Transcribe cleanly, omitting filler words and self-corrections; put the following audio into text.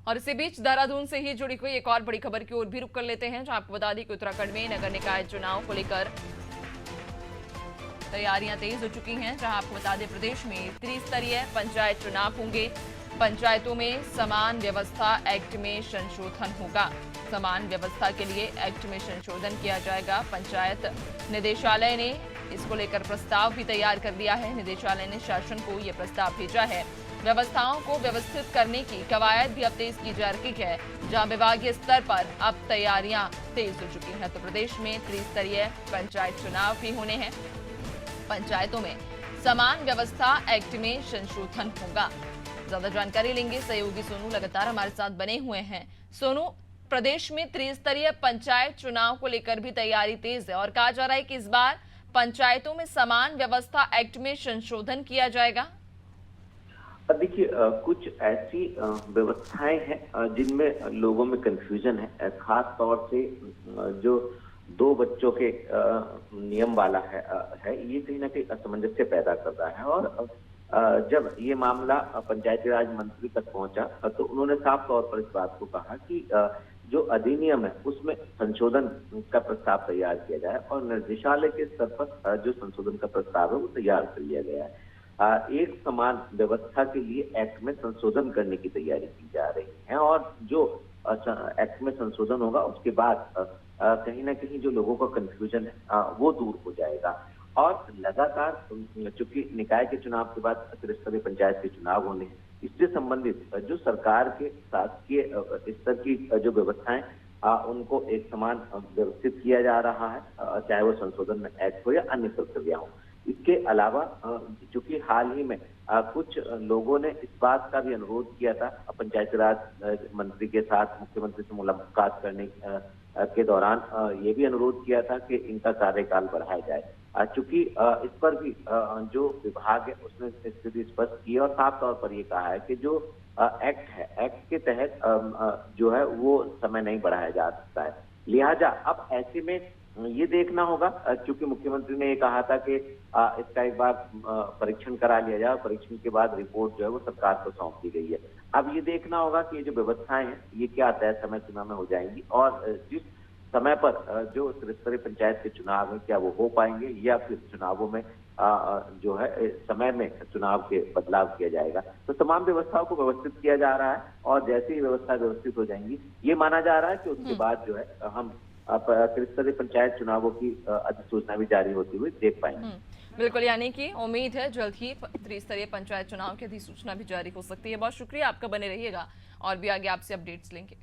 और इसी बीच देहरादून से ही जुड़ी हुई एक और बड़ी खबर की ओर भी रुख कर लेते हैं, जहां आपको बता दें कि उत्तराखंड में नगर निकाय चुनाव को लेकर तैयारियां तेज हो चुकी हैं। जहां आपको बता दें प्रदेश में त्रिस्तरीय पंचायत चुनाव होंगे। पंचायतों में समान व्यवस्था एक्ट में संशोधन होगा। समान व्यवस्था के लिए एक्ट में संशोधन किया जाएगा। पंचायत निदेशालय ने इसको लेकर प्रस्ताव भी तैयार कर दिया है। निदेशालय ने शासन को यह प्रस्ताव भेजा है। व्यवस्थाओं को व्यवस्थित करने की कवायद भी अब तेज की जा रही है, जहां विभागीय स्तर पर अब तैयारियां तेज हो चुकी हैं। तो प्रदेश में त्रिस्तरीय पंचायत चुनाव भी होने हैं। पंचायतों में समान व्यवस्था एक्ट में संशोधन होगा। ज्यादा जानकारी लेंगे, सहयोगी सोनू लगातार हमारे साथ बने हुए हैं। सोनू, प्रदेश में त्रिस्तरीय पंचायत चुनाव को लेकर भी तैयारी तेज है और कहा जा रहा है कि इस बार पंचायतों में समान व्यवस्था एक्ट में संशोधन किया जाएगा। देखिए, कुछ ऐसी व्यवस्थाएं हैं जिनमें लोगों में कंफ्यूजन है। खास तौर से जो 2 बच्चों के नियम वाला है ये कहीं ना कहीं असमंजस्य पैदा कर रहा है। और जब ये मामला पंचायती राज मंत्री तक पहुंचा तो उन्होंने साफ तौर पर इस बात को कहा कि जो अधिनियम है उसमें संशोधन का प्रस्ताव तैयार किया जाए और निर्देशालय के स्तर पर जो संशोधन का प्रस्ताव है वो तैयार कर लिया गया है। एक समान व्यवस्था के लिए एक्ट में संशोधन करने की तैयारी की जा रही है। और जो एक्ट में संशोधन होगा उसके बाद कहीं ना कहीं जो लोगों का कंफ्यूजन है वो दूर हो जाएगा। और लगातार चूंकि निकाय के चुनाव के बाद त्रिस्तरीय पंचायत के चुनाव होने हैं, इससे संबंधित जो सरकार के शासकीय स्तर की जो व्यवस्थाएं उनको एक समान व्यवस्थित किया जा रहा है, चाहे वो संशोधन एक्ट हो या अन्य प्रक्रिया हो। इसके अलावा चूंकि हाल ही में कुछ लोगों ने इस बात का भी अनुरोध किया था पंचायती राज मंत्री के साथ मुख्यमंत्री से मुलाकात करने के दौरान ये भी अनुरोध किया था कि इनका कार्यकाल बढ़ाया जाए। चूंकि इस पर भी जो विभाग है उसने स्थिति स्पष्ट की और साफ तौर पर ये कहा है कि जो एक्ट है, एक्ट के तहत जो है वो समय नहीं बढ़ाया जा सकता है। लिहाजा अब ऐसे में ये देखना होगा, क्योंकि मुख्यमंत्री ने ये कहा था कि इसका एक बार परीक्षण करा लिया जाए। परीक्षण के बाद रिपोर्ट जो है वो सरकार को सौंप दी गई है। अब ये देखना होगा कि ये जो व्यवस्थाएं हैं ये क्या तय समय सीमा में हो जाएंगी और जिस समय पर जो त्रिस्तरीय पंचायत के चुनाव है क्या वो हो पाएंगे या फिर चुनावों में जो है समय में चुनाव के बदलाव किया जाएगा। तो तमाम व्यवस्थाओं को व्यवस्थित किया जा रहा है और जैसे ही व्यवस्था व्यवस्थित हो जाएंगी ये माना जा रहा है कि उसके बाद जो है हम त्रिस्तरीय पंचायत चुनावों की अधिसूचना भी जारी होती हुई देख पाएंगे। बिल्कुल, यानी कि उम्मीद है जल्द ही त्रिस्तरीय पंचायत चुनाव की अधिसूचना भी जारी हो सकती है। बहुत शुक्रिया आपका, बने रहिएगा और भी आगे आपसे अपडेट्स लेंगे।